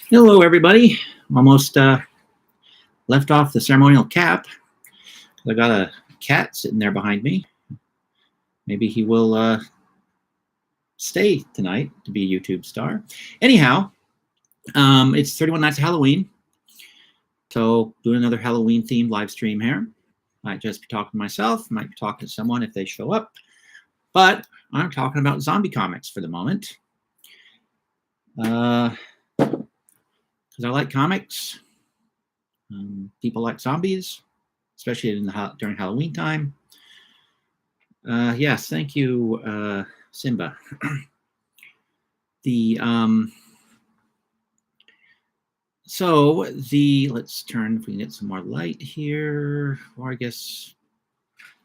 Hello, everybody. Almost left off the ceremonial cap. I got a cat sitting there behind me. Maybe he will stay tonight to be a YouTube star. Anyhow, it's 31 Nights of Halloween. So doing another Halloween themed live stream here. Might just be talking to myself, might be talking to someone if they show up. But I'm talking about zombie comics for the moment. Because I like comics. People like zombies, especially during Halloween time. Yes, thank you, Simba. Let's turn, if we can get some more light here, or I guess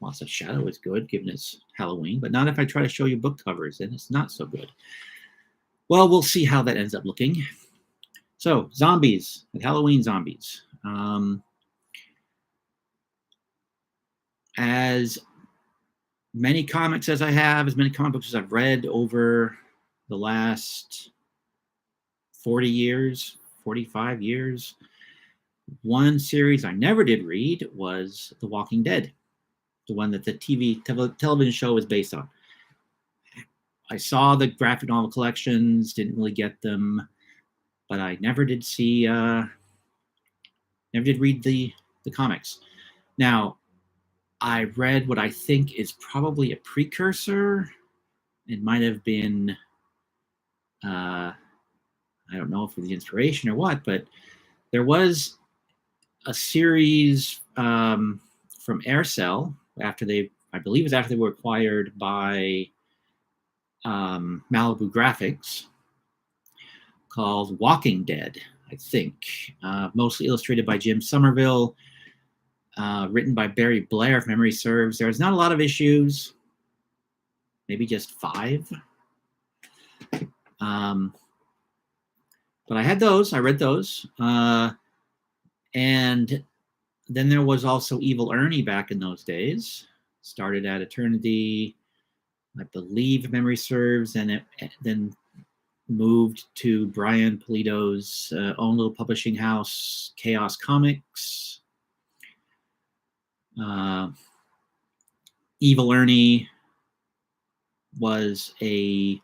lots of shadow is good given it's Halloween, but not if I try to show you book covers, then it's not so good. Well, we'll see how that ends up looking. So, zombies, Halloween zombies. As many comics as I have, as many comic books as I've read over the last 40 years, 45 years, one series I never did read was The Walking Dead, the one that the television show was based on. I saw the graphic novel collections, didn't really get them, but I never did read the comics. Now, I read what I think is probably a precursor. It might have been, I don't know if it was the inspiration or what, but there was a series from Aircell after they were acquired by Malibu Graphics, called Walking Dead, I think. Mostly illustrated by Jim Somerville, written by Barry Blair, if memory serves. There's not a lot of issues, maybe just 5. But I had those, I read those. And then there was also Evil Ernie back in those days. Started at Eternity, I believe, if memory serves, and then moved to Brian Pulido's own little publishing house, Chaos Comics. Evil Ernie was a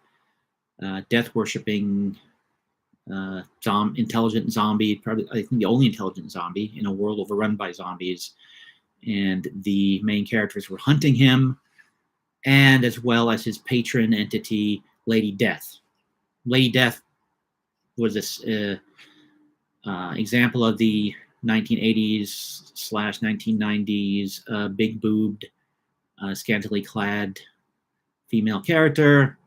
death-worshipping intelligent zombie, probably I think the only intelligent zombie in a world overrun by zombies, and the main characters were hunting him, and as well as his patron entity, Lady Death. Lady Death was this example of the 1980s/1990s big-boobed, scantily clad female character.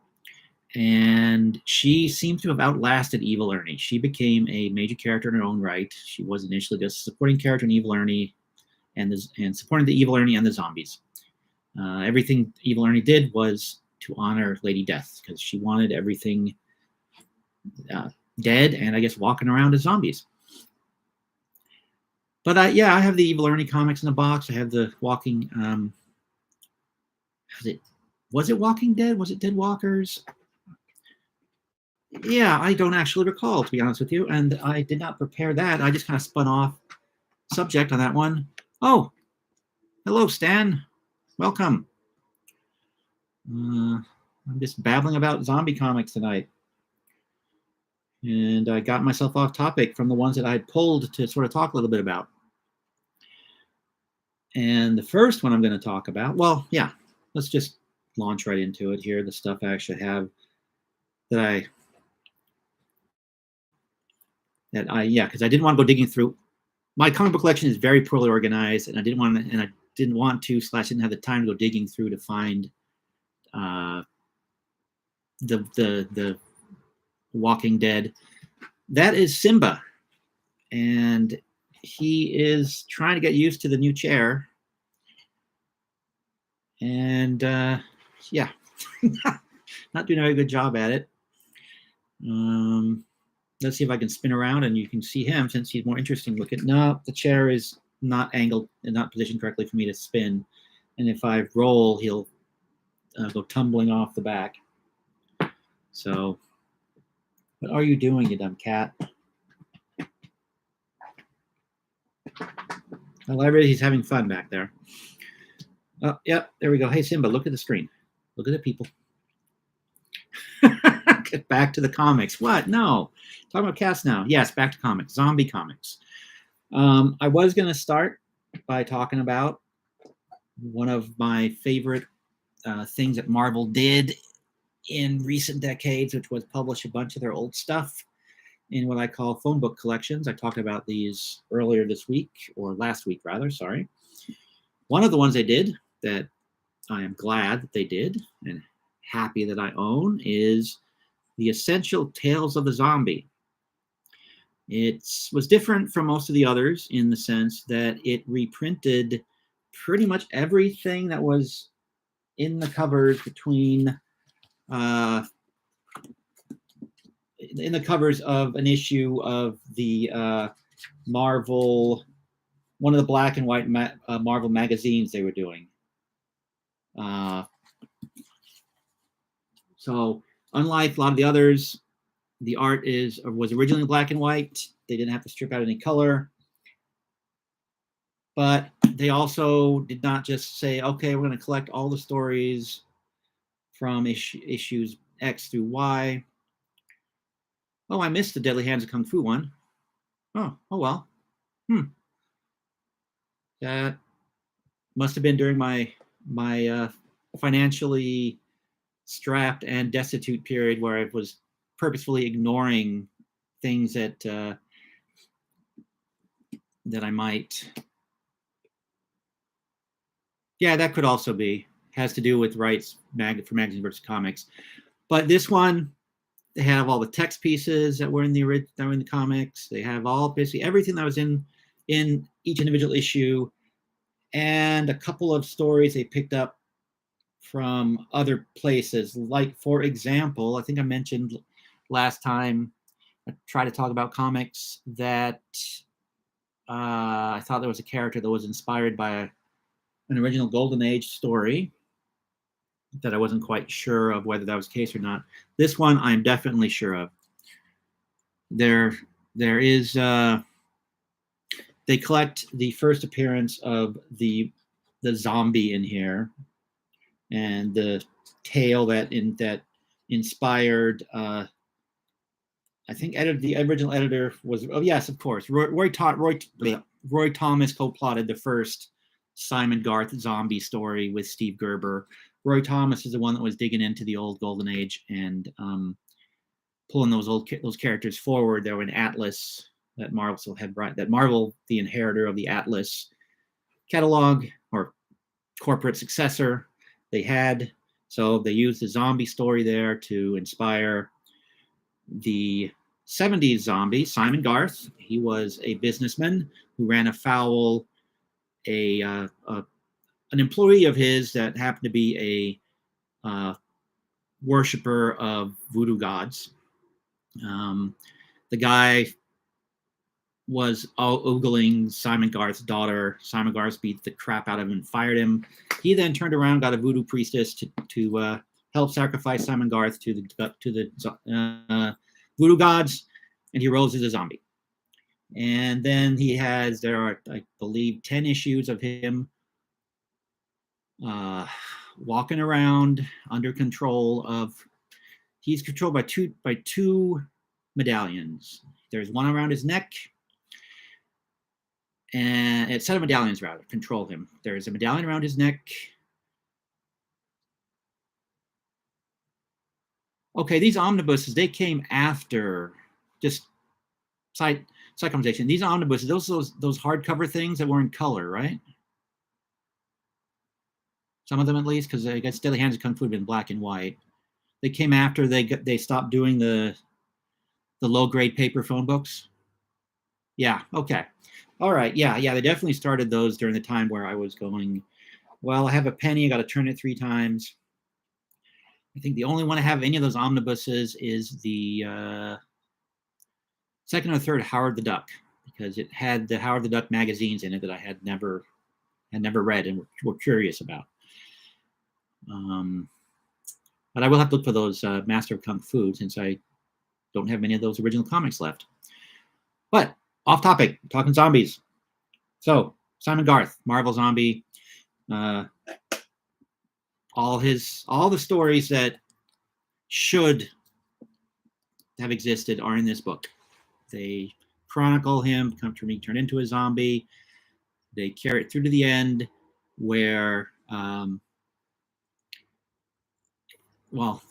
And she seems to have outlasted Evil Ernie. She became a major character in her own right. She was initially just a supporting character in Evil Ernie and supporting the Evil Ernie and the zombies. Everything Evil Ernie did was to honor Lady Death, because she wanted everything dead and I guess walking around as zombies. But I have the Evil Ernie comics in the box. I have the Walking. Was it Walking Dead? Was it Dead Walkers? Yeah, I don't actually recall, to be honest with you, and I did not prepare that. I just kind of spun off subject on that one. Oh, hello, Stan. Welcome. I'm just babbling about zombie comics tonight. And I got myself off topic from the ones that I had pulled to sort of talk a little bit about. And the first one I'm going to talk about, well, yeah, let's just launch right into it here. The stuff I actually have because I didn't want to go digging through. My comic book collection is very poorly organized, and I didn't want to, didn't have the time to go digging through to find the Walking Dead. That is Simba, and he is trying to get used to the new chair, and not doing a very good job at it. Let's see if I can spin around and you can see him, since he's more interesting looking. No, the chair is not angled and not positioned correctly for me to spin. And if I roll, he'll go tumbling off the back. So What are you doing, you dumb cat? I love it. He's having fun back there. Oh, yep. There we go. Hey, Simba, look at the screen. Look at the people. Get back to the comics. What? No. Talking about cats now. Yes, back to comics. Zombie comics. I was going to start by talking about one of my favorite things that Marvel did in recent decades, which was publish a bunch of their old stuff in what I call phone book collections. I talked about these earlier this week, or last week rather, sorry. One of the ones they did that I am glad that they did and happy that I own is The Essential Tales of the Zombie. It was different from most of the others in the sense that it reprinted pretty much everything that was in the covers between in the covers of an issue of the Marvel, one of the black and white Marvel magazines they were doing. So unlike a lot of the others, the art was originally black and white. They didn't have to strip out any color. But they also did not just say, okay, we're going to collect all the stories from issues X through Y. Oh, I missed the Deadly Hands of Kung Fu one. Oh well. That must have been during my financially strapped and destitute period where I was purposefully ignoring things that I might. Yeah, that could also be. Has to do with rights for magazines versus comics. But this one, they have all the text pieces that were in the comics. They have all basically everything that was in each individual issue, and a couple of stories they picked up from other places. Like, for example, I think I mentioned last time I tried to talk about comics that I thought there was a character that was inspired by an original Golden Age story that I wasn't quite sure of whether that was the case or not. This one I'm definitely sure of. There is they collect the first appearance of the zombie in here, and the tale that inspired. I think the original editor was. Oh yes, of course. Roy Thomas co-plotted the first Simon Garth zombie story with Steve Gerber. Roy Thomas is the one that was digging into the old Golden Age and pulling those characters forward. There were an Atlas that Marvel had brought. That Marvel, the inheritor of the Atlas catalog or corporate successor, they had. So they used the zombie story there to inspire the 70s zombie, Simon Garth. He was a businessman who ran afoul an employee of his that happened to be a worshiper of voodoo gods. The guy was ogling Simon Garth's daughter. Simon Garth beat the crap out of him and fired him. He then turned around, got a voodoo priestess to help sacrifice Simon Garth to the voodoo gods, and he rose as a zombie. And then there are, I believe, 10 issues of him walking around under control of. He's controlled by two medallions. There's one around his neck, and a set of medallions rather control him. There's a medallion around his neck. Okay, these omnibuses, they came after. Just side conversation. These omnibuses, those hardcover things that were in color, right? Some of them at least, because I guess Deadly Hands of Kung Fu had been black and white. They came after they stopped doing the low grade paper phone books. Yeah. Okay. All right. Yeah. They definitely started those during the time where I was going, well, I have a penny. I got to turn it 3 times. I think the only one I have any of those omnibuses is the second or third Howard the Duck, because it had the Howard the Duck magazines in it that I had never read and were curious about. But I will have to look for those Master of Kung Fu, since I don't have many of those original comics left. But off topic, talking zombies. So Simon Garth, Marvel Zombie, all the stories that should have existed are in this book. They chronicle him being turned into a zombie. They carry it through to the end, where the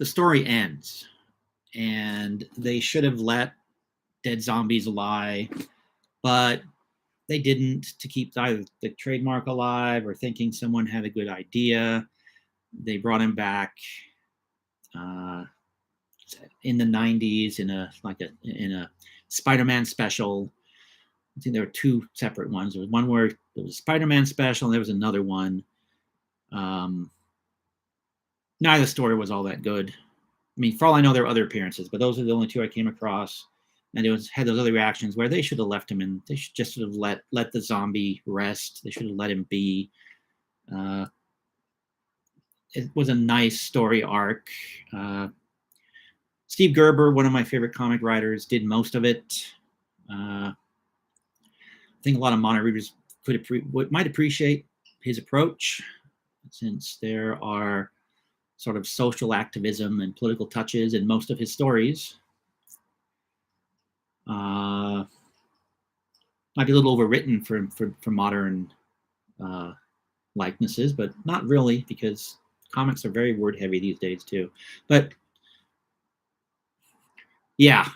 story ends, and they should have let dead zombies lie, but they didn't, to keep either the trademark alive or thinking someone had a good idea. They brought him back in the 90s in a Spider-Man special. I think there were two separate ones. There was one where there was a Spider-Man special, and there was another one. Neither story was all that good. I mean, for all I know, there were other appearances, but those are the only two I came across. And it had those other reactions where they should have left him, and they should just sort of let the zombie rest. They should have let him be. It was a nice story arc. Steve Gerber, one of my favorite comic writers, did most of it. I think a lot of modern readers might appreciate his approach, since there are sort of social activism and political touches in most of his stories. Might be a little overwritten for modern likenesses, but not really, because comics are very word heavy these days too. But yeah.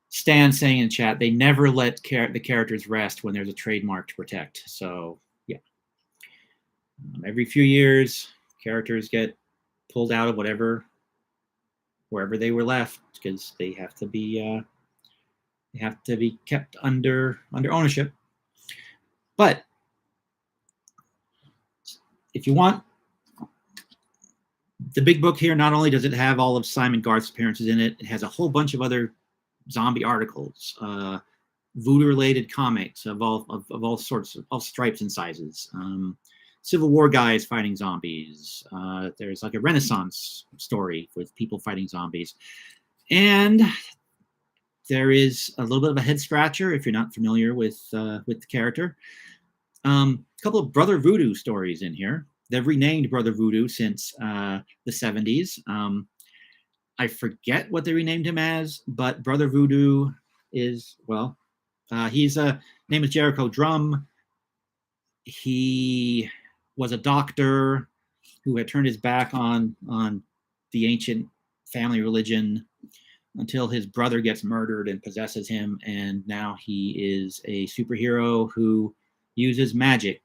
Stan saying in chat, they never let the characters rest when there's a trademark to protect. So yeah, every few years, characters get pulled out of wherever they were left, because they have to be kept under ownership. But if you want the big book here, not only does it have all of Simon Garth's appearances in it, it has a whole bunch of other zombie articles, voodoo-related comics of all sorts, of all stripes and sizes. Civil War guys fighting zombies. There's like a Renaissance story with people fighting zombies. And there is a little bit of a head scratcher if you're not familiar with the character. A couple of Brother Voodoo stories in here. They've renamed Brother Voodoo since the 70s. I forget what they renamed him as, but Brother Voodoo is, his name is Jericho Drum. He was a doctor who had turned his back on the ancient family religion until his brother gets murdered and possesses him, and now he is a superhero who uses magic.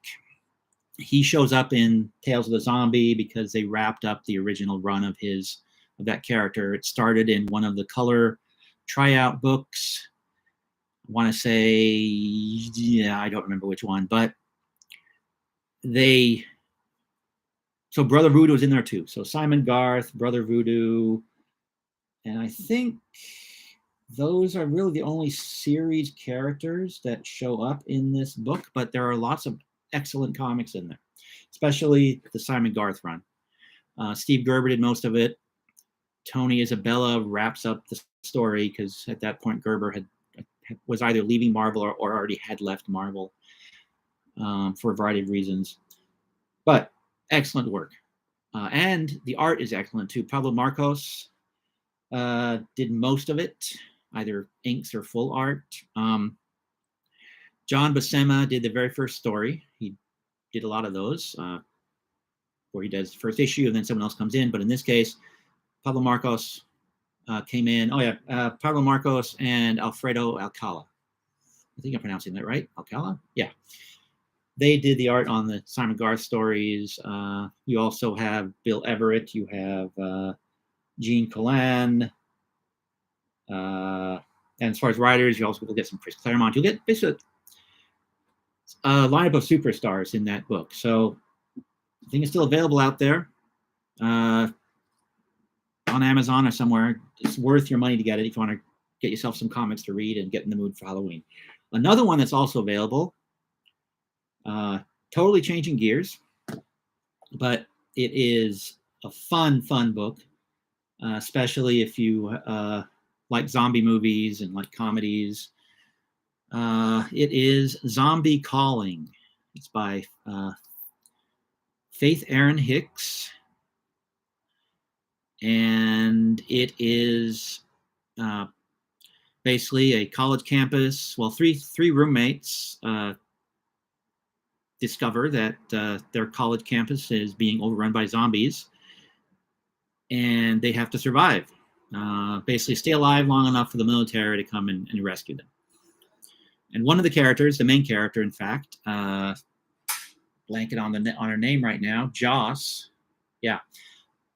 He shows up in Tales of the Zombie because they wrapped up the original run of that character. It started in one of the color tryout books. I want to say, I don't remember which one, but so Brother Voodoo is in there too. So Simon Garth, Brother Voodoo, and I think those are really the only series characters that show up in this book, but there are lots of excellent comics in there, especially the Simon Garth run. Steve Gerber did most of it. Tony Isabella wraps up the story, because at that point Gerber was either leaving Marvel or already had left Marvel for a variety of reasons. But excellent work. And the art is excellent too. Pablo Marcos did most of it, either inks or full art. John Buscema did the very first story. He did a lot of those where he does the first issue and then someone else comes in. But in this case, Pablo Marcos came in. Pablo Marcos and Alfredo Alcala. I think I'm pronouncing that right. Alcala? Yeah. They did the art on the Simon Garth stories. You also have Bill Everett. You have Gene Colan. And as far as writers, you also will get some Chris Claremont. You'll get basically a lineup of superstars in that book. So I think it's still available out there on Amazon or somewhere. It's worth your money to get it if you want to get yourself some comics to read and get in the mood for Halloween. Another one that's also available, totally changing gears, but it is a fun book, especially if you like zombie movies and like comedies. It is Zombie Calling. It's by Faith Erin Hicks, and it is basically a college campus. Well, three roommates discover that their college campus is being overrun by zombies, and they have to survive. Basically, stay alive long enough for the military to come and rescue them. And one of the characters, the main character, in fact, blanket on her name right now, Joss. Yeah,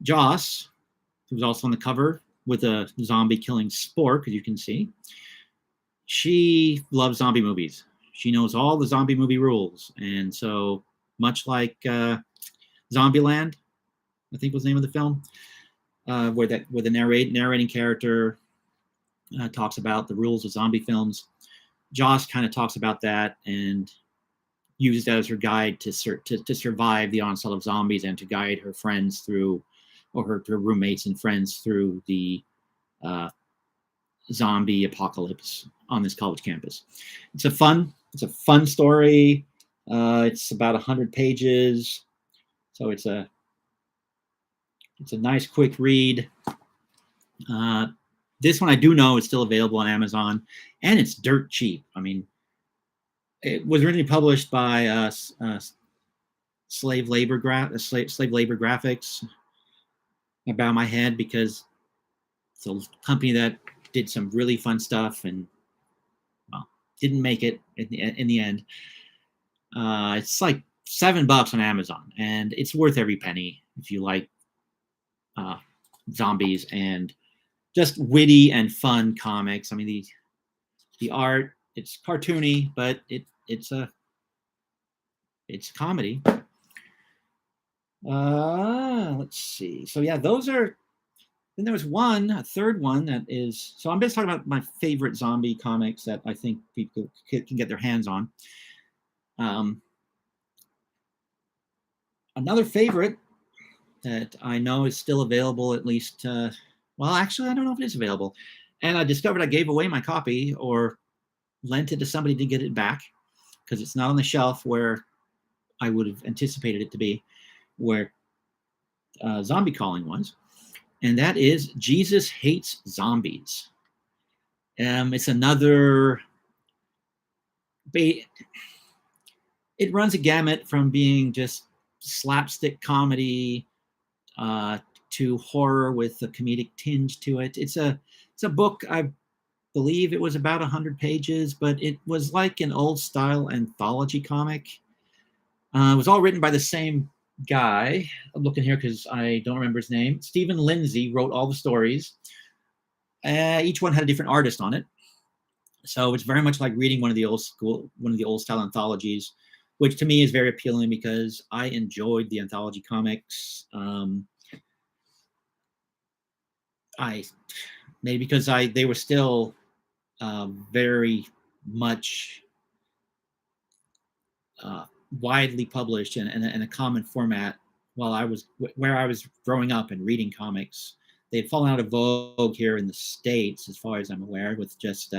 Joss, who's also on the cover with a zombie killing spork, as you can see. She loves zombie movies. She knows all the zombie movie rules, and so much like Zombieland, I think was the name of the film, where the narrating character talks about the rules of zombie films. Joss kind of talks about that and uses that as her guide to survive the onslaught of zombies and to guide her friends through, or her roommates and friends through the zombie apocalypse on this college campus. It's a fun story. It's about 100 pages, so it's a nice quick read. This one I do know is still available on Amazon, and it's dirt cheap. I mean, it was originally published by slave labor graphics. I bow my head because it's a company that did some really fun stuff and, well, didn't make it in the end. It's like $7 on Amazon, and it's worth every penny if you like zombies and just witty and fun comics. I mean, the art, it's cartoony, but it's a comedy. Let's see. So yeah, those are. Then there was a third one that is. So I'm just talking about my favorite zombie comics that I think people can get their hands on. Another favorite that I know is still available, at least. Well, actually, I don't know if it is available. And I discovered I gave away my copy or lent it to somebody to get it back because it's not on the shelf where I would have anticipated it to be, where Zombie Calling was. And that is Jesus Hates Zombies. It's another. It runs a gamut from being just slapstick comedy to horror with a comedic tinge to it. It's a book. I believe it was about 100 pages, but it was like an old style anthology comic. It was all written by the same guy. I'm looking here because I don't remember his name. Stephen Lindsay wrote all the stories. Each one had a different artist on it. So it's very much like reading one of the old style anthologies, which to me is very appealing because I enjoyed the anthology comics. They were still very much widely published in a common format where I was growing up and reading comics. They'd fallen out of vogue here in the States, as far as I'm aware, with just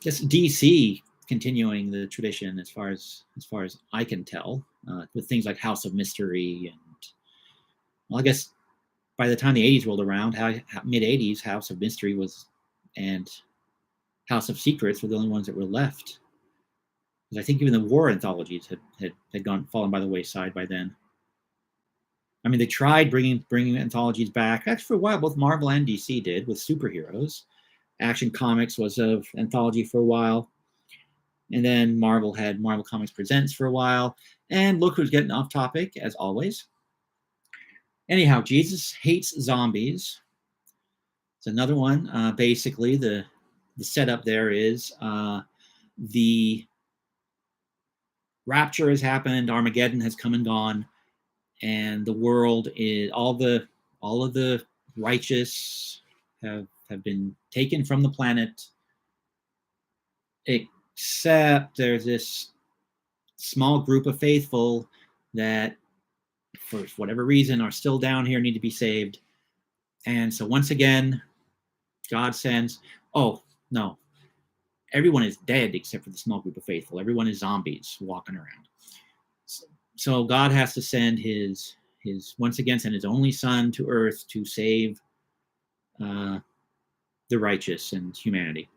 DC continuing the tradition, as far as I can tell, with things like House of Mystery and, well, I guess by the time the 80s rolled around, mid 80s, House of Mystery and House of Secrets were the only ones that were left. Because I think even the war anthologies had fallen by the wayside by then. I mean, they tried bringing anthologies back. Actually, for a while, both Marvel and DC did with superheroes. Action Comics was an anthology for a while. And then Marvel had Marvel Comics Presents for a while. And look who's getting off topic, as always. Anyhow, Jesus Hates Zombies. It's another one. Basically, the setup there is the rapture has happened, Armageddon has come and gone, and the world is all of the righteous have been taken from the planet, except there's this small group of faithful that, for whatever reason, are still down here, need to be saved. And so once again, God sends, oh, no, everyone is dead except for the small group of faithful. Everyone is zombies walking around. So God has to send his once again, send his only son to earth to save the righteous and humanity.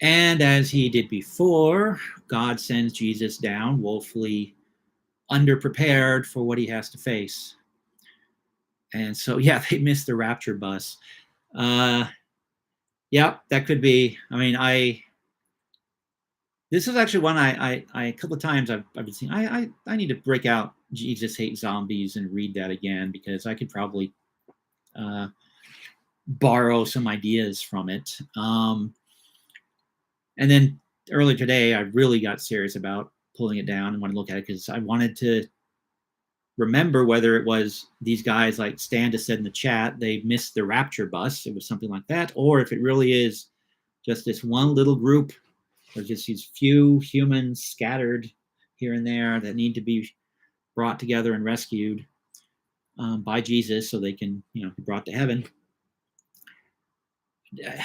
And as he did before, God sends Jesus down, woefully underprepared for what he has to face. And so, yeah, they missed the rapture bus. Yeah, that could be. I mean, this is actually one I a couple of times I've been seeing. I need to break out Jesus Hates Zombies and read that again, because I could probably borrow some ideas from it. And then earlier today, I really got serious about pulling it down and want to look at it, because I wanted to remember whether it was these guys like Stan just said in the chat, they missed the rapture bus. It was something like that. Or if it really is just this one little group, or just these few humans scattered here and there that need to be brought together and rescued by Jesus so they can, be brought to heaven.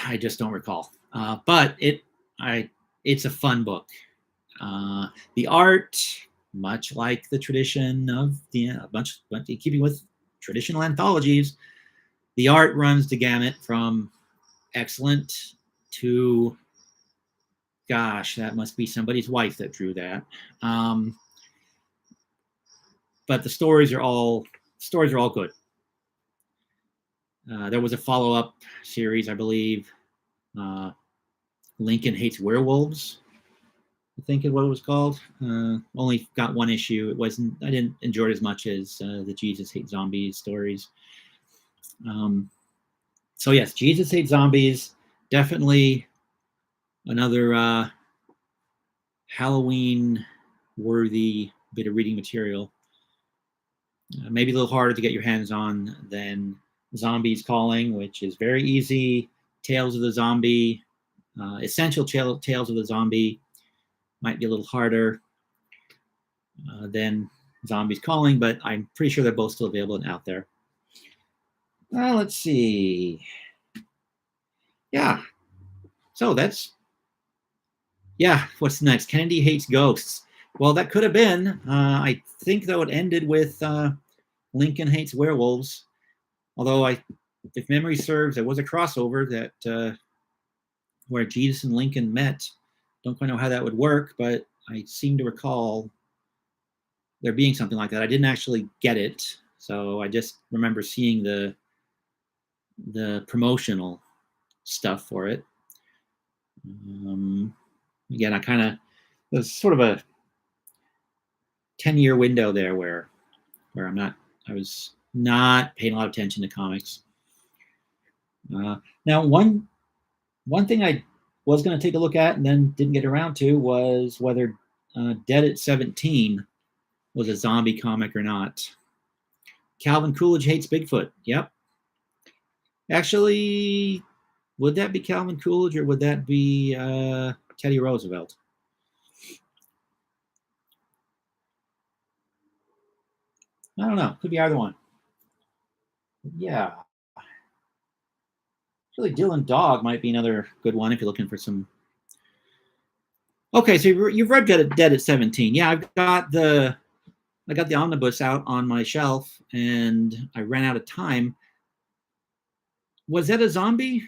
I just don't recall. But it's a fun book. The art, much like the tradition of keeping with traditional anthologies, the art runs the gamut from excellent to, gosh, that must be somebody's wife that drew that. But the stories are all good. There was a follow-up series, I believe. Lincoln Hates Werewolves, I think is what it was called. Only got one issue. I didn't enjoy it as much as the Jesus Hates Zombies stories. So yes, Jesus Hates Zombies, definitely another Halloween-worthy bit of reading material. Maybe a little harder to get your hands on than Zombies Calling, which is very easy. Tales of the Zombie, Essential Tales of the Zombie might be a little harder than Zombies Calling, but I'm pretty sure they're both still available and out there. Let's see. Yeah. So what's next? Kennedy Hates Ghosts. Well, that could have been. I think, though, it ended with Lincoln Hates Werewolves. Although, if memory serves, there was a crossover that where Jesus and Lincoln met. Don't quite know how that would work, but I seem to recall there being something like that. I didn't actually get it, so I just remember seeing the promotional stuff for it. Again, I kind of, there's sort of a 10-year window there where I was not paying a lot of attention to comics. Now, one thing I was going to take a look at and then didn't get around to was whether Dead at 17 was a zombie comic or not. Calvin Coolidge Hates Bigfoot. Yep. Actually, would that be Calvin Coolidge or would that be Teddy Roosevelt? I don't know. Could be either one. Yeah. Really, Dylan Dog might be another good one if you're looking for some. Okay, so you've read Dead at 17. Yeah, I got the omnibus out on my shelf, and I ran out of time. Was that a zombie?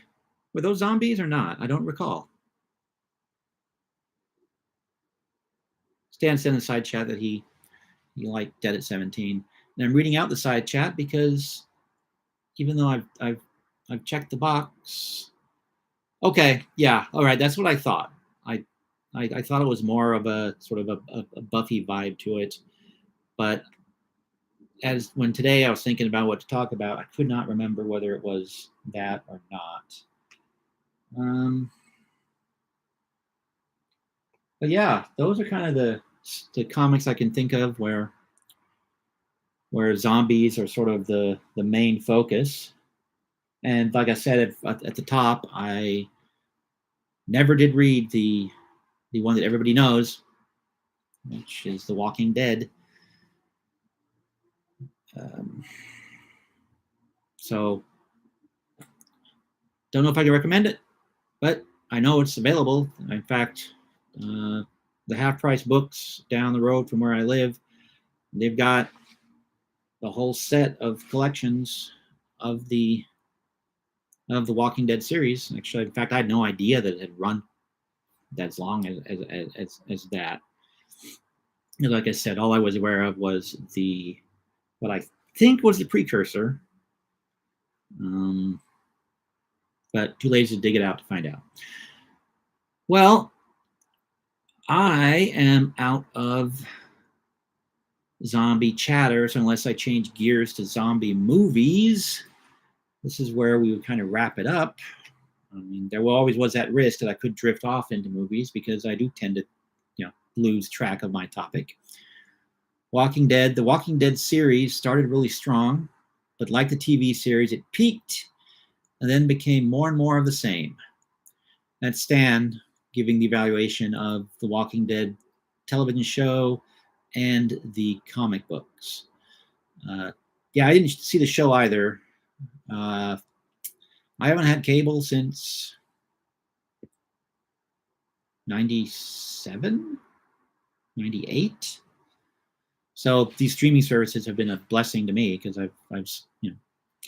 Were those zombies or not? I don't recall. Stan said in the side chat that he liked Dead at 17. And I'm reading out the side chat because even though I've checked the box. Okay, yeah, all right, that's what I thought. I thought it was more of a sort of a Buffy vibe to it, but when today I was thinking about what to talk about, I could not remember whether it was that or not. But yeah, those are kind of the comics I can think of where zombies are sort of the main focus. And like I said at the top, I never did read the one that everybody knows, which is The Walking Dead. So Don't know if I can recommend it, but I know it's available. In fact, uh, the half price books down the road from where I live, they've got the whole set of collections of the Walking Dead series. Actually, in fact, I had no idea that it had run as long as that. And like I said, all I was aware of was the what I think was the precursor, but too lazy to dig it out to find out. Well, I am out of zombie chatter, so unless I change gears to zombie movies, this is where we would kind of wrap it up. I mean, there always was that risk that I could drift off into movies because I do tend to, lose track of my topic. Walking Dead, the Walking Dead series started really strong, but like the TV series, it peaked and then became more and more of the same. That's Stan giving the evaluation of the Walking Dead television show and the comic books. Yeah, I didn't see the show either. I haven't had cable since 97, 98. So these streaming services have been a blessing to me because I've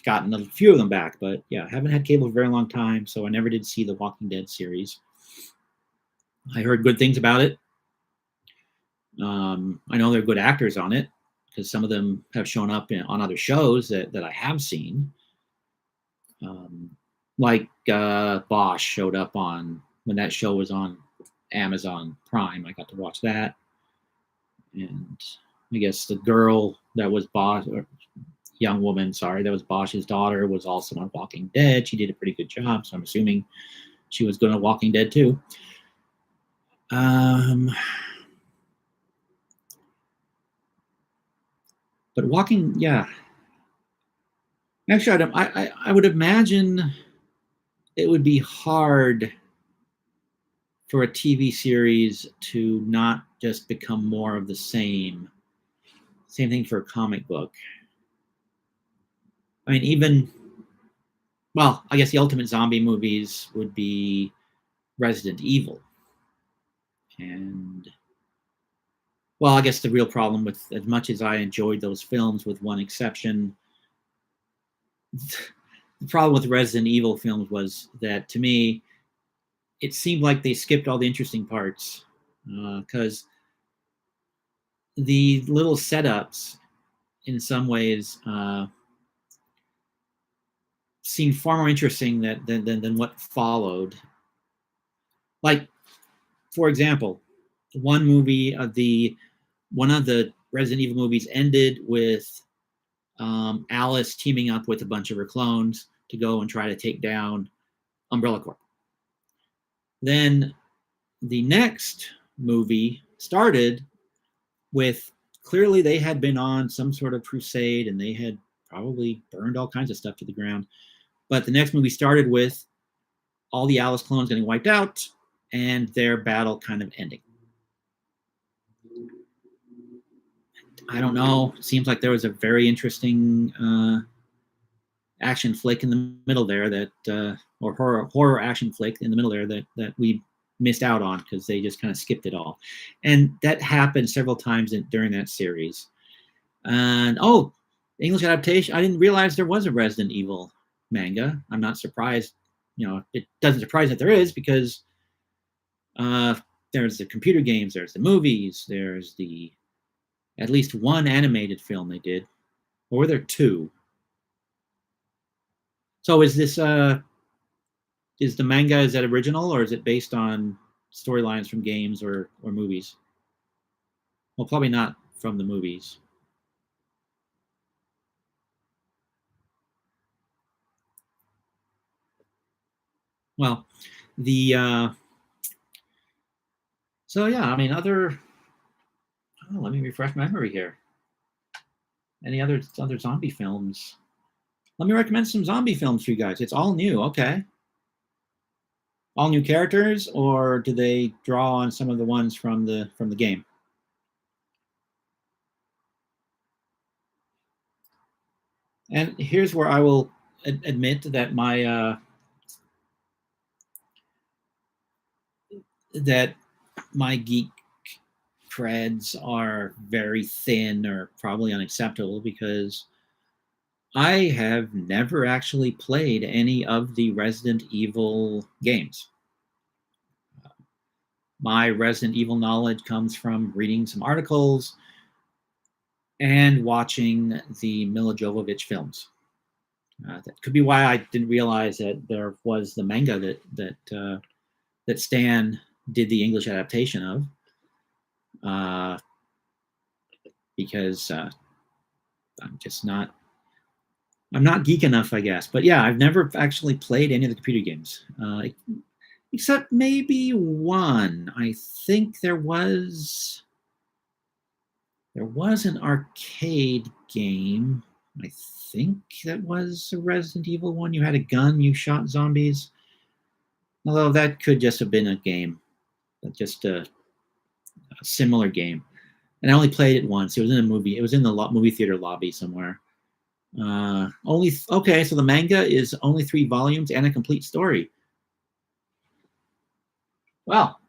gotten a few of them back. But yeah, I haven't had cable for a very long time, so I never did see the Walking Dead series. I heard good things about it. I know there are good actors on it because some of them have shown up on other shows that I have seen. Like Bosch showed up on when that show was on Amazon Prime. I got to watch that, and I guess the girl that was Bosch, or young woman, sorry, that was Bosch's daughter, was also on Walking Dead. She did a pretty good job, so I'm assuming she was going to Walking Dead too. But Walking, yeah. Actually, I would imagine it would be hard for a TV series to not just become more of the same. Same thing for a comic book. I mean, well, I guess the ultimate zombie movies would be Resident Evil. And, well, I guess the real problem with, as much as I enjoyed those films, with one exception, the problem with the Resident Evil films was that, to me, it seemed like they skipped all the interesting parts because the little setups, in some ways, seemed far more interesting than what followed. Like, for example, one of the Resident Evil movies ended with Alice teaming up with a bunch of her clones to go and try to take down Umbrella Corp. Then the next movie started with, clearly they had been on some sort of crusade and they had probably burned all kinds of stuff to the ground. But the next movie started with all the Alice clones getting wiped out and their battle kind of ending. I don't know. It seems like there was a very interesting action flick in the middle there or horror action flick in the middle there that we missed out on because they just kind of skipped it all. And that happened several times during that series. And English adaptation. I didn't realize there was a Resident Evil manga. I'm not surprised. It doesn't surprise that there is because there's the computer games, there's the movies, there's at least one animated film they did, or were there two? So is the manga, is that original or is it based on storylines from games or movies? Well, probably not from the movies. Well, so yeah, I mean, let me refresh my memory here. Any other zombie films? Let me recommend some zombie films for you guys. It's all new, okay. All new characters, or do they draw on some of the ones from the game? And here's where I will admit that my that my geek creds are very thin or probably unacceptable because I have never actually played any of the Resident Evil games. My Resident Evil knowledge comes from reading some articles and watching the Mila Jovovich films. That could be why I didn't realize that there was the manga that Stan did the English adaptation of, because I'm not geek enough, I guess. But yeah, I've never actually played any of the computer games, except maybe one. I think there was an arcade game. I think that was a Resident Evil one. You had a gun, you shot zombies. Although that could just have been a game, just a similar game. And I only played it once. It was in a movie. It was in the movie theater lobby somewhere. Okay. So the manga is only 3 volumes and a complete story. Well,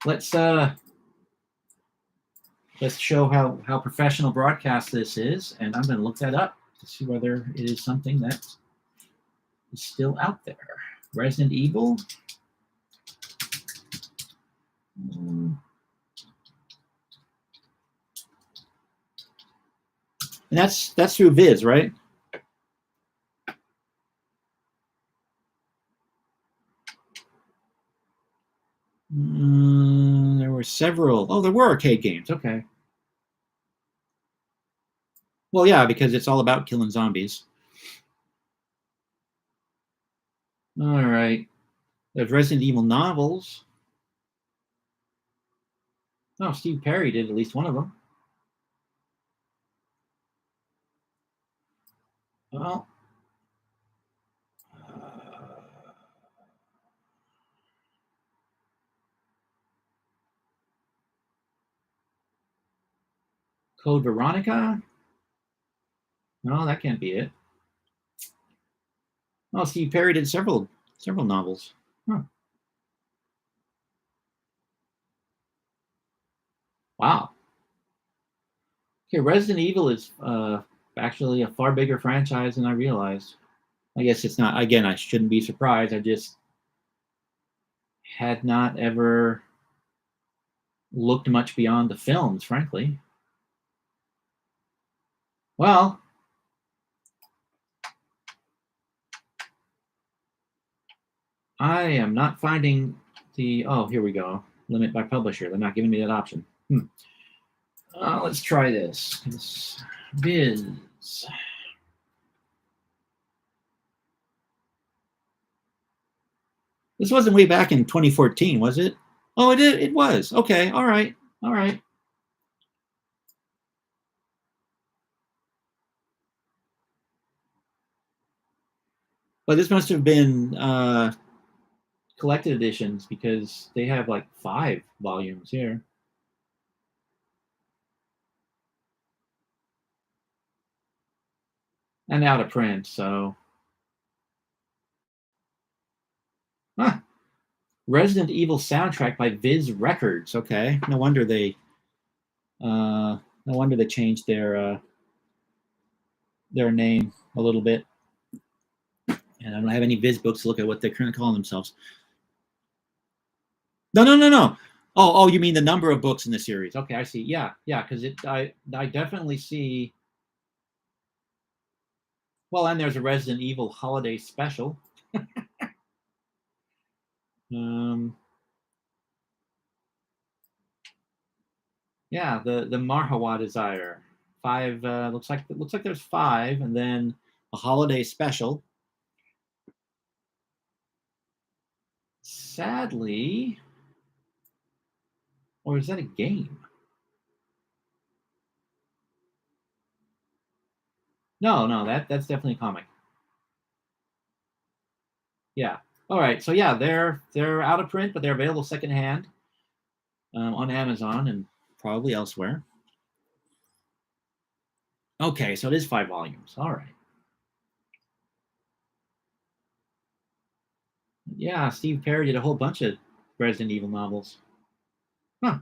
let's show how professional broadcast this is, and I'm going to look that up to see whether it is something that is still out there. Resident Evil. And that's through Viz, right? There were several. Oh, there were arcade games. Okay. Well, yeah, because it's all about killing zombies. All right. There's Resident Evil novels. Oh, Steve Perry did at least one of them. Well, Code Veronica? No, that can't be it. Oh, Steve Perry did several novels. Huh. Wow. Okay, Resident Evil is actually a far bigger franchise than I realized. I guess it's not. Again, I shouldn't be surprised. I just had not ever looked much beyond the films, frankly. Well, I am not finding the. Oh, here we go. Limit by publisher. They're not giving me that option. Let's try this. Viz. This wasn't way back in 2014, was it? Oh, it was. Okay. All right. But this must have been collected editions because they have like 5 volumes here. And out of print, so. Huh. Resident Evil soundtrack by Viz Records. Okay. No wonder they changed their name a little bit. And I don't have any Viz books to look at what they're currently calling themselves. No. Oh, you mean the number of books in the series? Okay, I see. Yeah, because I definitely see. Well, and there's a Resident Evil holiday special. Yeah, the Marhawa Desire. 5 looks like there's 5, and then a holiday special. Sadly, or is that a game? No, that's definitely a comic. Yeah. All right. So yeah, they're out of print, but they're available secondhand on Amazon and probably elsewhere. Okay, so it is 5 volumes. All right. Yeah, Steve Perry did a whole bunch of Resident Evil novels. Huh.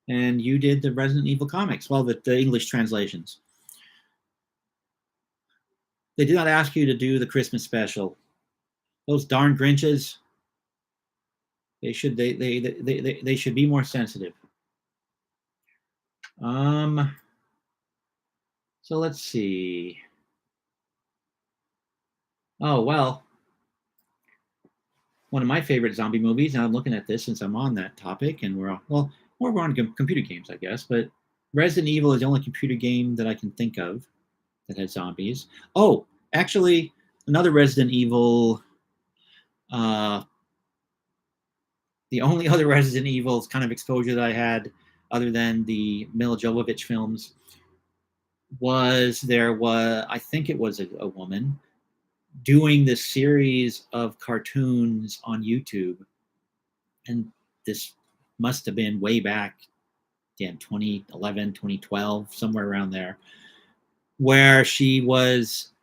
And you did the Resident Evil comics, well, the English translations. They did not ask you to do the Christmas special. Those darn Grinches. They should be more sensitive. So let's see. Oh well, one of my favorite zombie movies. And I'm looking at this since I'm on that topic, and we're on computer games, I guess. But Resident Evil is the only computer game that I can think of that has zombies. Oh, actually, another Resident Evil. The only other Resident Evil kind of exposure that I had, other than the Mila Jovovich films, was I think it was a woman doing this series of cartoons on YouTube, and this must have been way back, 2011, 2012, somewhere around there, where she was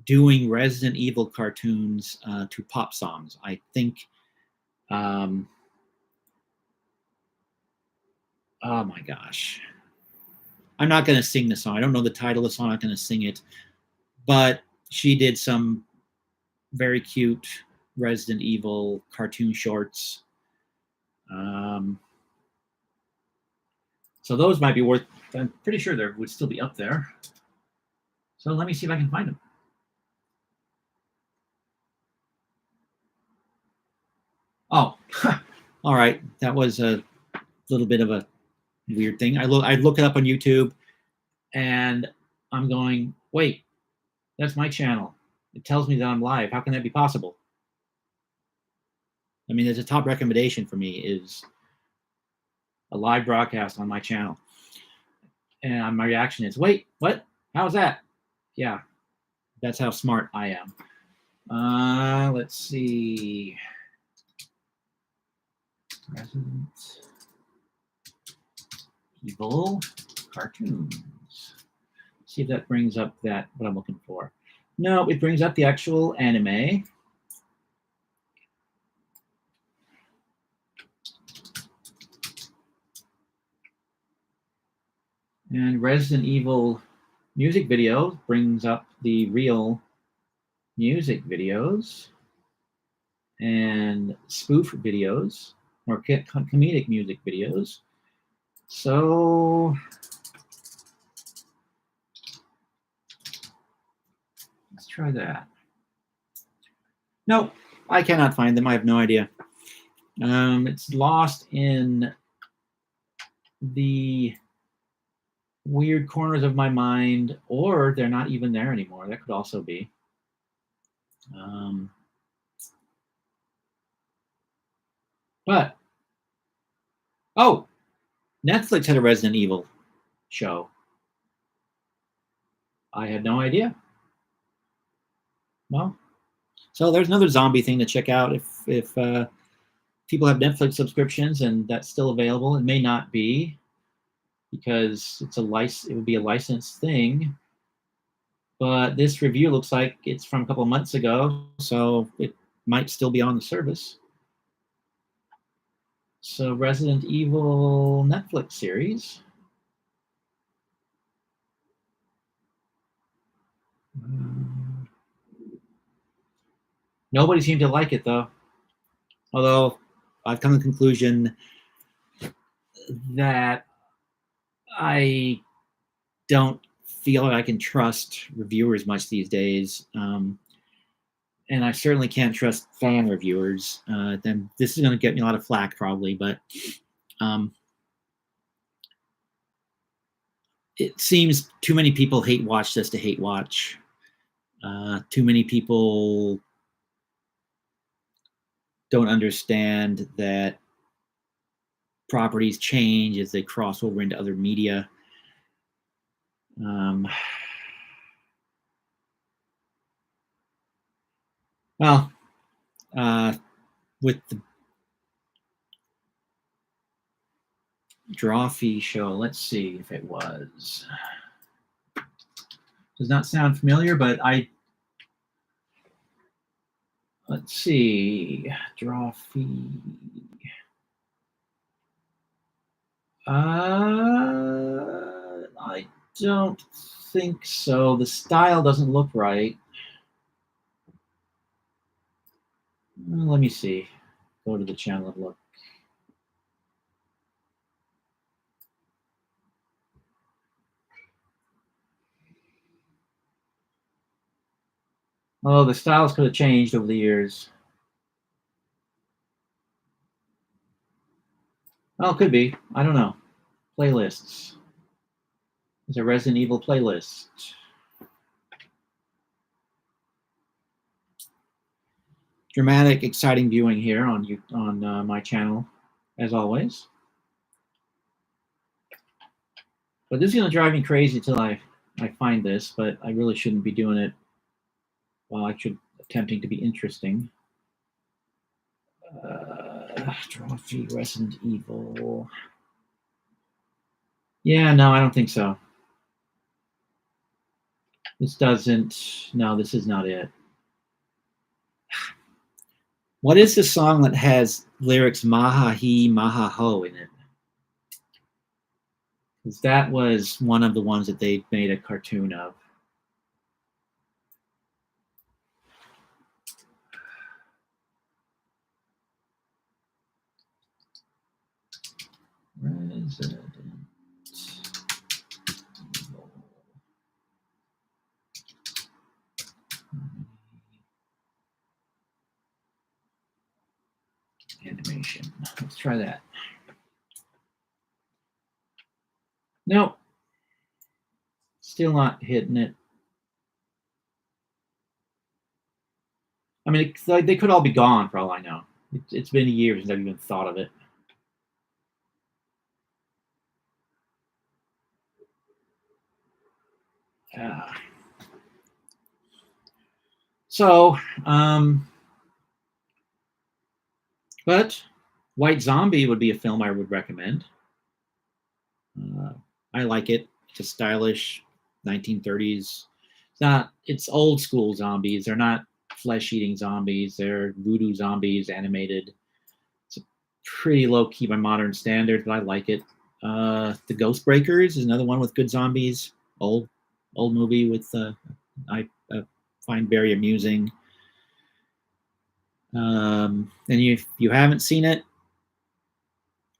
doing Resident Evil cartoons to pop songs. I think, oh my gosh, I'm not going to sing the song. I don't know the title of the song. I'm not going to sing it, but she did some very cute Resident Evil cartoon shorts. So those might be worth. I'm pretty sure they would still be up there. So let me see if I can find them. Oh, all right. That was a little bit of a weird thing. I look it up on YouTube, and I'm going, wait, that's my channel. It tells me that I'm live. How can that be possible? I mean, there's a top recommendation for me is a live broadcast on my channel. And my reaction is, wait, what? How's that? Yeah, that's how smart I am. Let's see. Resident Evil cartoons. See if that brings up what I'm looking for. No, it brings up the actual anime. And Resident Evil music video brings up the real music videos and spoof videos or comedic music videos. So let's try that. Nope, I cannot find them. I have no idea. It's lost in the weird corners of my mind, or they're not even there anymore. That could also be. But Netflix had a Resident Evil show. I had no idea. Well, so there's another zombie thing to check out if people have Netflix subscriptions and that's still available. It may not be because it would be a licensed thing. But this review looks like it's from a couple of months ago, so it might still be on the service. So Resident Evil Netflix series. Nobody seemed to like it, though. Although I've come to the conclusion that I don't feel like I can trust reviewers much these days. And I certainly can't trust fan reviewers. Then this is going to get me a lot of flack probably, but it seems too many people hate watch just to hate watch. Too many people don't understand that properties change as they cross over into other media. With the draw fee show, let's see if it was. Does not sound familiar, but let's see, draw fee. I don't think so. The style doesn't look right. Let me see. Go to the channel and look. Oh, the styles could have changed over the years. Well, it could be. I don't know. Playlists. There's a Resident Evil playlist. Dramatic, exciting viewing here on my channel, as always. But this is going to drive me crazy until I find this, but I really shouldn't be doing it while I should attempting to be interesting. Trophy Resident Evil. Yeah, no, I don't think so. This doesn't. No, this is not it. What is the song that has lyrics Maha He Maha Ho in it? Because that was one of the ones that they made a cartoon of. Resident Evil. Animation. Let's try that. Nope. Still not hitting it. I mean, like they could all be gone for all I know. It's been a year since I've even thought of it. So, but White Zombie would be a film I would recommend. I like it. It's a stylish 1930s. It's old school zombies. They're not flesh-eating zombies. They're voodoo zombies, animated. It's a pretty low-key by modern standards, but I like it. The Ghost Breakers is another one with good zombies. Old movie with I find very amusing. And if you haven't seen it,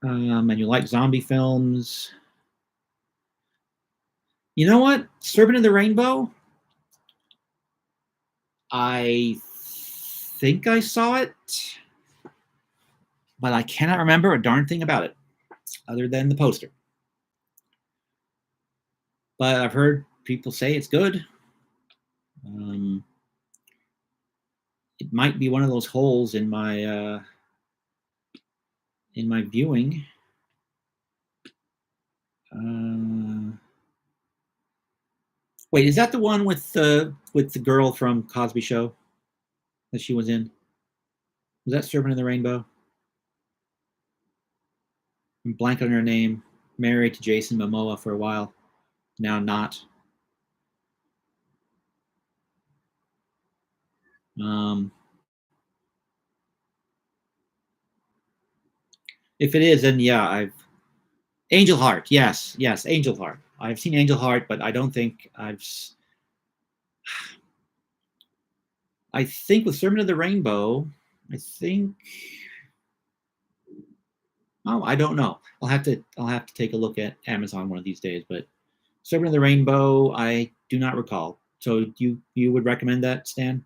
and you like zombie films, you know what? Serpent of the Rainbow. I think I saw it, but I cannot remember a darn thing about it other than the poster. But I've heard people say it's good. It might be one of those holes in my viewing. Wait, is that the one with the girl from Cosby Show that she was in? Was that Serpent of the Rainbow? I'm blank on her name. Married to Jason Momoa for a while. Now not. If it is, then yeah, Angel Heart. Yes, Angel Heart. I've seen Angel Heart, but I don't think I think with Serpent of the Rainbow, I think. Oh, I don't know. I'll have to take a look at Amazon one of these days. But Serpent of the Rainbow, I do not recall. So you would recommend that, Stan?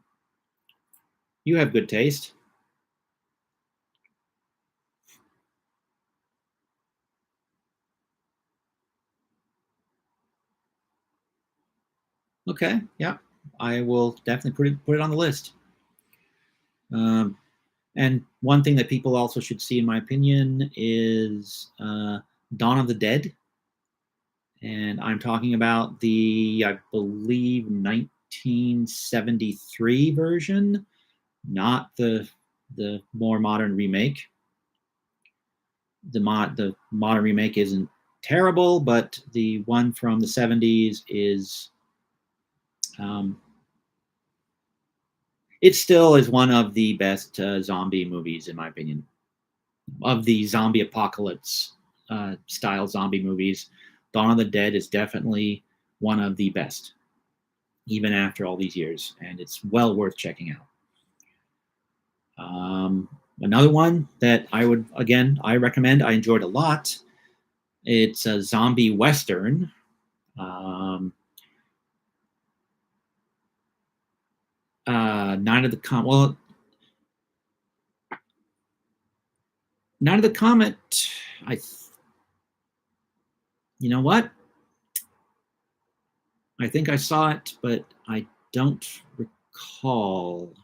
You have good taste. Okay, yeah, I will definitely put it on the list. And one thing that people also should see, in my opinion, is Dawn of the Dead. And I'm talking about the, I believe, 1973 version, not the more modern remake. The modern remake isn't terrible, but the one from the 70s is it still is one of the best zombie movies, in my opinion, of the zombie apocalypse style zombie movies, Dawn of the Dead is definitely one of the best, even after all these years, and it's well worth checking out. Another one that I recommend, I enjoyed a lot. It's a zombie western. Um, Night of the Comet. Well, Night of the Comet. I, you know what? I think I saw it, but I don't recall.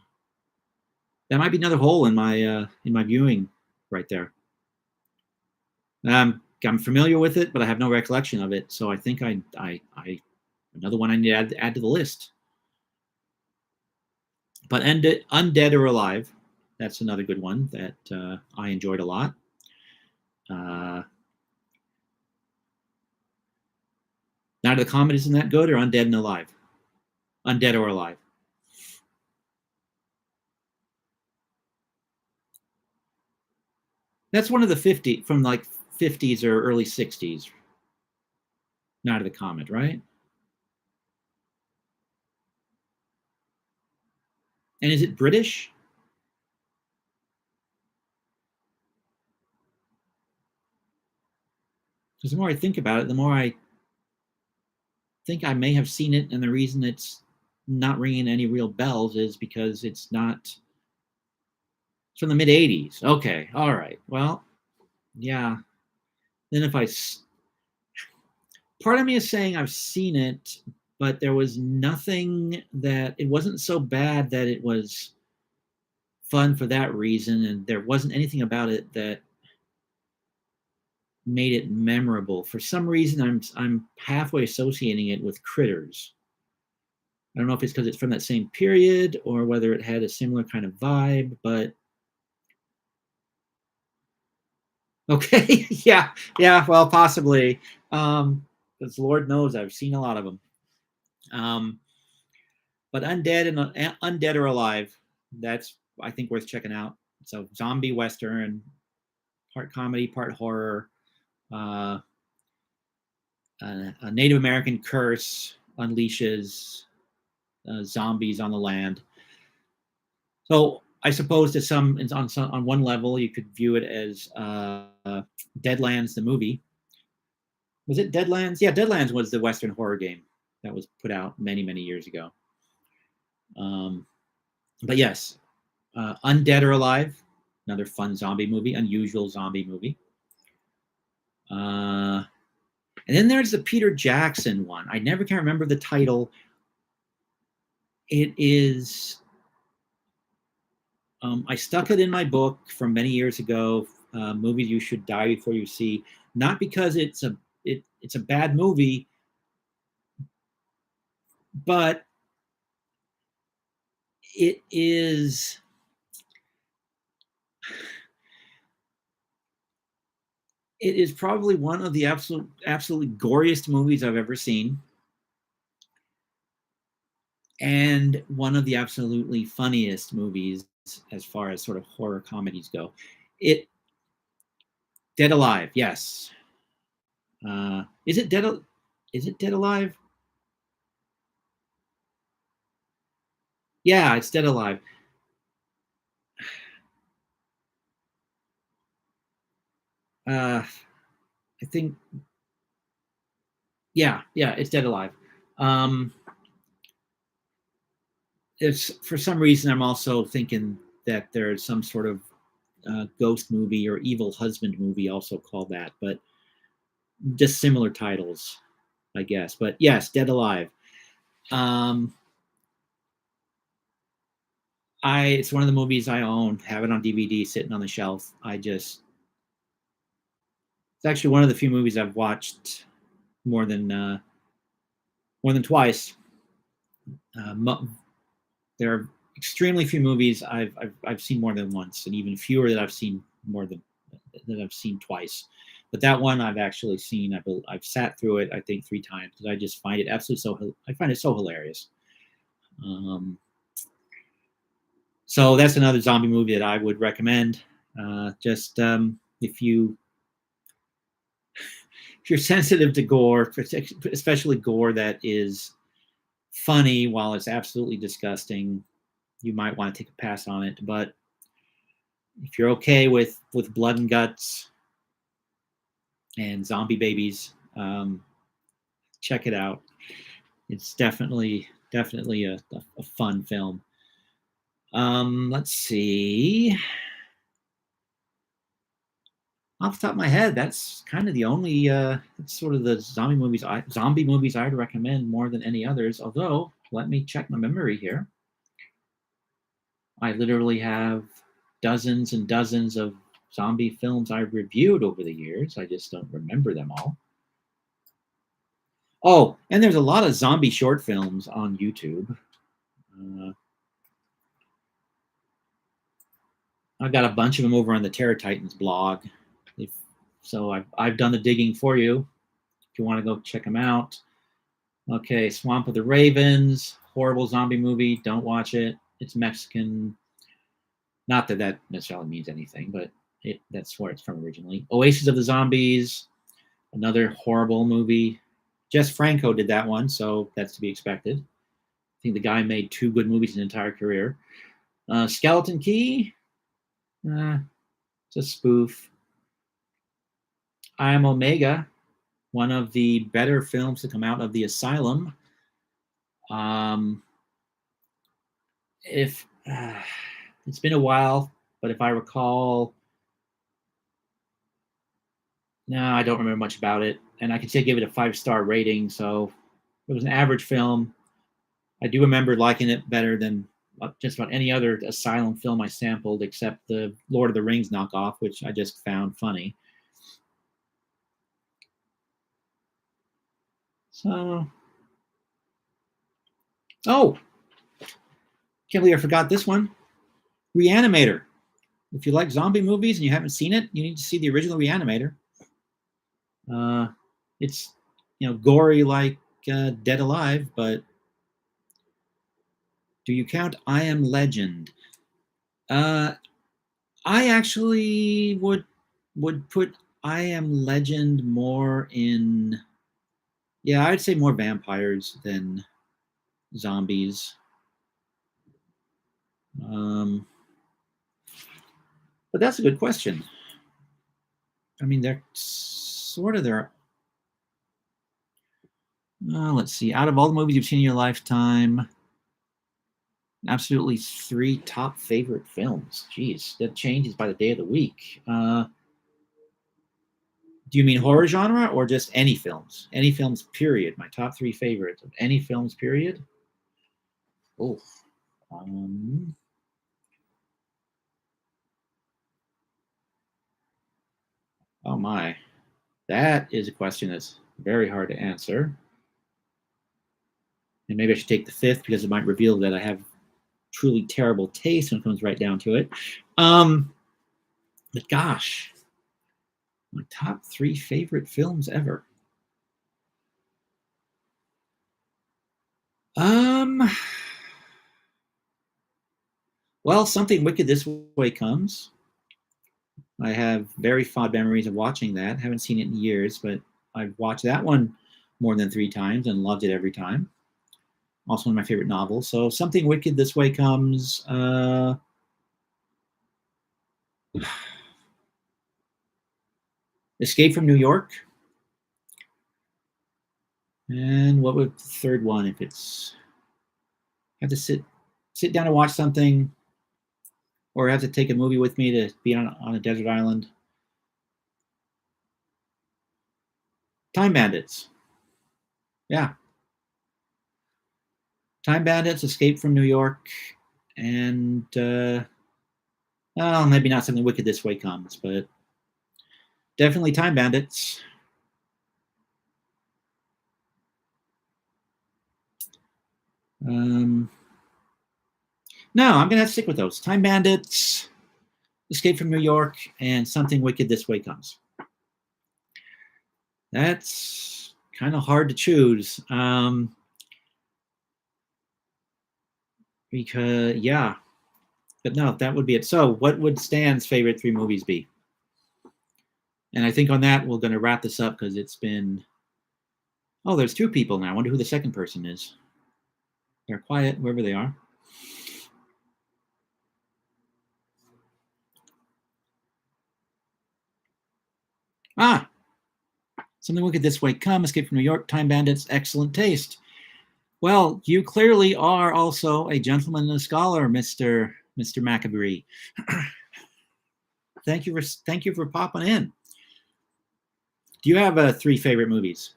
That might be another hole in my viewing right there. I'm familiar with it, but I have no recollection of it. So I think I another one I need to add to the list. But Undead or Alive, that's another good one that I enjoyed a lot. Uh, Night of the Comet isn't that good, or Undead and Alive? Undead or Alive. That's one of the 50 from like 50s or early 60s. Night of the Comet, right? And is it British? Because the more I think about it, the more I think I may have seen it, and the reason it's not ringing any real bells is because it's not. It's from the mid '80s. Okay, all right. Well, yeah. Then if I, part of me is saying I've seen it, but there was nothing that it wasn't so bad that it was fun for that reason, and there wasn't anything about it that made it memorable. For some reason, I'm halfway associating it with Critters. I don't know if it's because it's from that same period or whether it had a similar kind of vibe, but okay, yeah, yeah, well, possibly. Because Lord knows I've seen a lot of them. Um, but Undead or Alive, that's I think worth checking out. So zombie western, part comedy, part horror. Uh, a Native American curse unleashes zombies on the land. So I suppose to on one level you could view it as Deadlands the movie. Was it Deadlands? Yeah, Deadlands was the Western horror game that was put out many years ago. Um, but yes, Undead or Alive, another fun zombie movie, unusual zombie movie. And then there's the Peter Jackson one. I never can remember the title. It is. I stuck it in my book from many years ago. Movies you should die before you see. Not because it's a bad movie, but it is. It is probably one of the absolutely goriest movies I've ever seen, and one of the absolutely funniest movies as far as sort of horror comedies go. It Dead Alive, yes. Is it Dead? Is it Dead Alive? Yeah, it's Dead Alive. Uh, I think. Yeah, it's Dead Alive. Um, it's for some reason I'm also thinking that there's some sort of ghost movie or evil husband movie also called that, but just similar titles, I guess. But yes, Dead Alive. Um, it's one of the movies I own, have it on DVD, sitting on the shelf. It's actually one of the few movies I've watched more than uh, more than twice. There are extremely few movies I've seen more than once, and even fewer that I've seen twice. But that one I've actually seen. I've sat through it I think 3 times because I just find it absolutely I find it so hilarious. Um, so that's another zombie movie that I would recommend. Just if you you're sensitive to gore, especially gore that is funny while it's absolutely disgusting, you might want to take a pass on it. But if you're okay with blood and guts and zombie babies, check it out. It's definitely a fun film. Let's see. Off the top of my head, that's kind of the only sort of the zombie movies I'd recommend more than any others. Although, let me check my memory here. I literally have dozens and dozens of zombie films I've reviewed over the years. I just don't remember them all. Oh, and there's a lot of zombie short films on YouTube. I've got a bunch of them over on the Terror Titans blog. So I've done the digging for you. If you want to go check them out. Okay, Swamp of the Ravens, horrible zombie movie. Don't watch it. It's Mexican. Not that that necessarily means anything, but that's where it's from originally. Oasis of the Zombies, another horrible movie. Jess Franco did that one, so that's to be expected. I think the guy made 2 good movies in his entire career. Skeleton Key, it's a spoof. I Am Omega, one of the better films to come out of the asylum. If it's been a while, but if I recall, no, I don't remember much about it, and I can still give it a 5-star rating. So it was an average film. I do remember liking it better than just about any other asylum film I sampled, except the Lord of the Rings knockoff, which I just found funny. So, oh, can't believe I forgot this one. Reanimator. If you like zombie movies and you haven't seen it, you need to see the original Reanimator. It's gory like Dead Alive, but do you count I Am Legend? I actually would put I Am Legend more in. Yeah, I'd say more vampires than zombies. But that's a good question. I mean, they're sort of there. Let's see. Out of all the movies you've seen in your lifetime, absolutely 3 top favorite films. Jeez, that changes by the day of the week. Do you mean horror genre or just any films? Any films, period. My top 3 favorites of any films, period. Oh, oh my, that is a question that's very hard to answer. And maybe I should take the 5th because it might reveal that I have truly terrible taste when it comes right down to it. But gosh, my top 3 favorite films ever. Well, Something Wicked This Way Comes. I have very fond memories of watching that. Haven't seen it in years, but I've watched that one more than 3 times and loved it every time. Also one of my favorite novels. So Something Wicked This Way Comes. Escape from New York. And what would the 3rd one if it's have to sit down and watch something, or have to take a movie with me to be on a desert island? Time Bandits. Yeah. Time Bandits, Escape from New York, and well, maybe not Something Wicked This Way Comes, but definitely Time Bandits. No, I'm gonna have to stick with those. Time Bandits, Escape from New York, and Something Wicked This Way Comes. That's kind of hard to choose. Because yeah, but no, that would be it. So what would Stan's favorite 3 movies be? And I think on that, we're going to wrap this up because it's been. Oh, there's 2 people now. I wonder who the second person is. They're quiet, wherever they are. Ah, Something Wicked This Way Come, Escape from New York, Time Bandits, excellent taste. Well, you clearly are also a gentleman and a scholar, Mr. McAbree. Thank you for popping in. Do you have 3 favorite movies?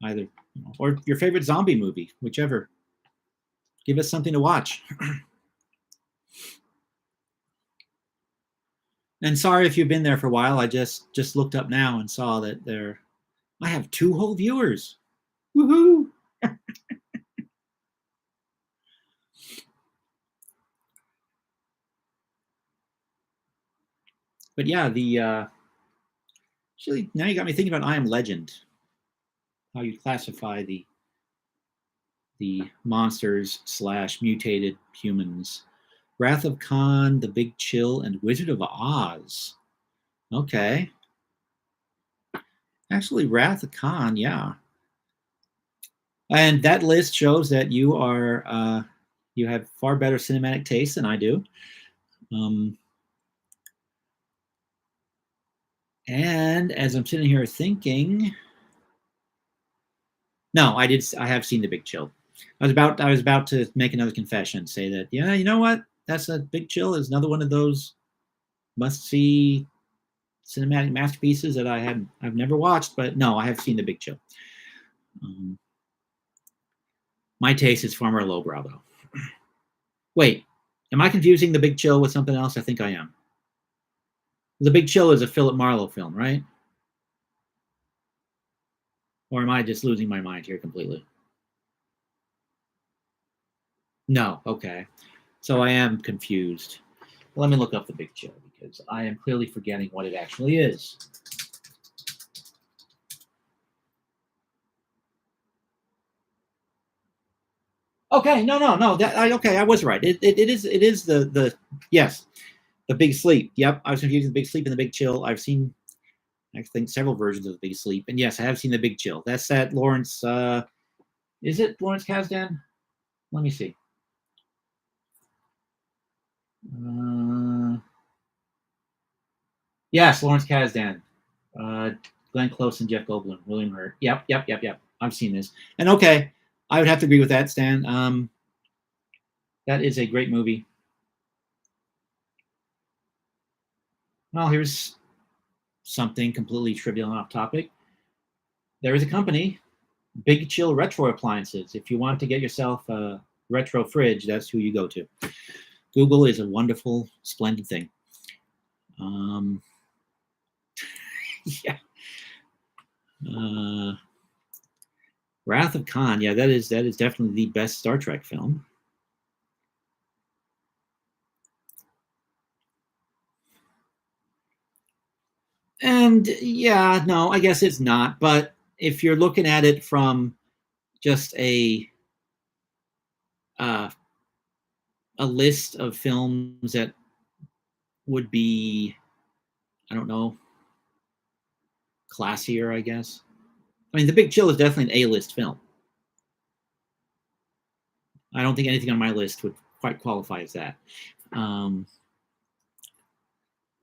Either, or your favorite zombie movie, whichever. Give us something to watch. And sorry if you've been there for a while. I just looked up now and saw that I have 2 whole viewers. Woohoo! But yeah, actually now you got me thinking about I Am Legend. How you classify the monsters / mutated humans. Wrath of Khan, The Big Chill, and Wizard of Oz. Okay. Actually, Wrath of Khan, yeah. And that list shows that you have far better cinematic taste than I do. And as I'm sitting here thinking, no, I have seen The Big Chill. I was about to make another confession, say that, yeah, you know what? That's a Big Chill is another one of those must see cinematic masterpieces that I've never watched, but no, I have seen The Big Chill. My taste is far more lowbrow, though. Wait, am I confusing The Big Chill with something else? I think I am. The Big Chill is a Philip Marlowe film, right? Or am I just losing my mind here completely? No, okay. So I am confused. Let me look up The Big Chill because I am clearly forgetting what it actually is. Okay, no. Okay, I was right. It is the yes, The Big Sleep. Yep, I was confusing The Big Sleep and The Big Chill. I've seen, I think, several versions of The Big Sleep, and yes, I have seen The Big Chill. That's that Lawrence. Is it Lawrence Kasdan? Let me see. Yes, Lawrence Kasdan. Glenn Close and Jeff Goldblum, William Hurt. Yep. I've seen this, and okay, I would have to agree with that, Stan. That is a great movie. Well, here's something completely trivial and off topic. There is a company, Big Chill Retro Appliances. If you want to get yourself a retro fridge, that's who you go to. Google is a wonderful, splendid thing. Yeah. Wrath of Khan. Yeah, that is definitely the best Star Trek film. And yeah, no, I guess it's not. But if you're looking at it from just a list of films that would be, I don't know, classier, I guess. I mean, The Big Chill is definitely an A-list film. I don't think anything on my list would quite qualify as that.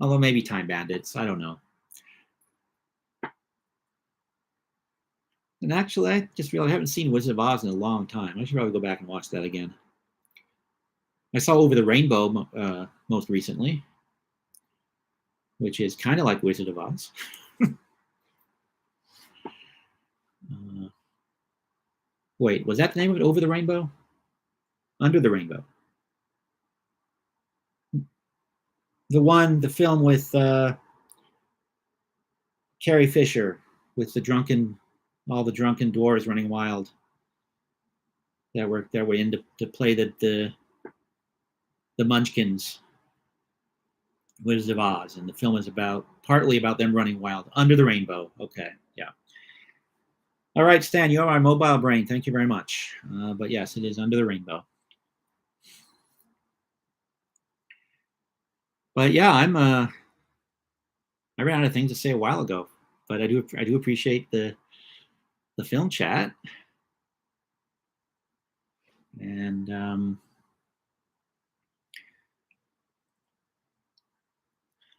Although maybe Time Bandits, I don't know. And actually, I just realized I haven't seen Wizard of Oz in a long time. I should probably go back and watch that again. I saw Over the Rainbow most recently, which is kind of like Wizard of Oz. Wait, was that the name of it? Over the Rainbow? Under the Rainbow. The film with Carrie Fisher, with all the drunken dwarves running wild. That were in to play the Munchkins, Wizard of Oz, and the film is partly about them running wild under the rainbow. Okay, yeah. All right, Stan, you are my mobile brain. Thank you very much. But yes, it is Under the Rainbow. But yeah, I ran out of things to say a while ago, but I do appreciate the film chat. And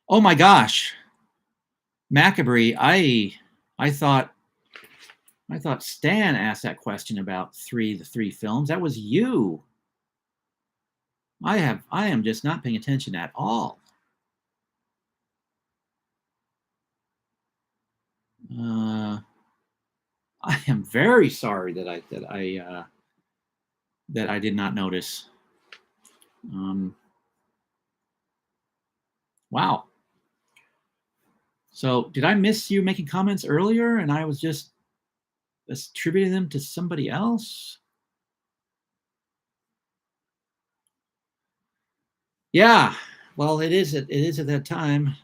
oh my gosh, Macabre, I thought Stan asked that question about the three films. That was you. I am just not paying attention at all. I am very sorry that I did not notice. Wow. So did I miss you making comments earlier and I was just attributing them to somebody else? Yeah. Well, it is at that time.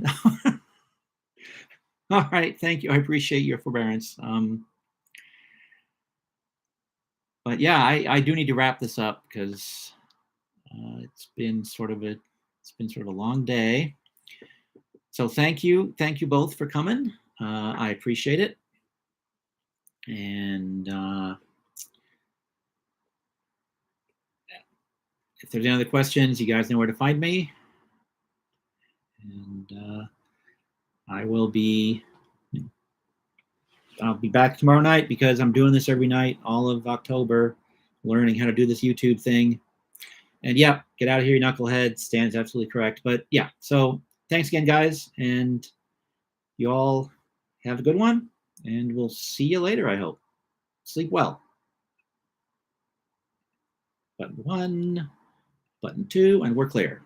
All right. Thank you. I appreciate your forbearance. But yeah, I do need to wrap this up because it's been sort of a long day. So thank you both for coming. I appreciate it. And if there's any other questions, you guys know where to find me. And I'll be back tomorrow night because I'm doing this every night, all of October, learning how to do this YouTube thing. And yeah, get out of here, you knucklehead. Stan's absolutely correct. But yeah, so thanks again, guys. And you all have a good one. And we'll see you later, I hope. Sleep well. Button 1, button 2, and we're clear.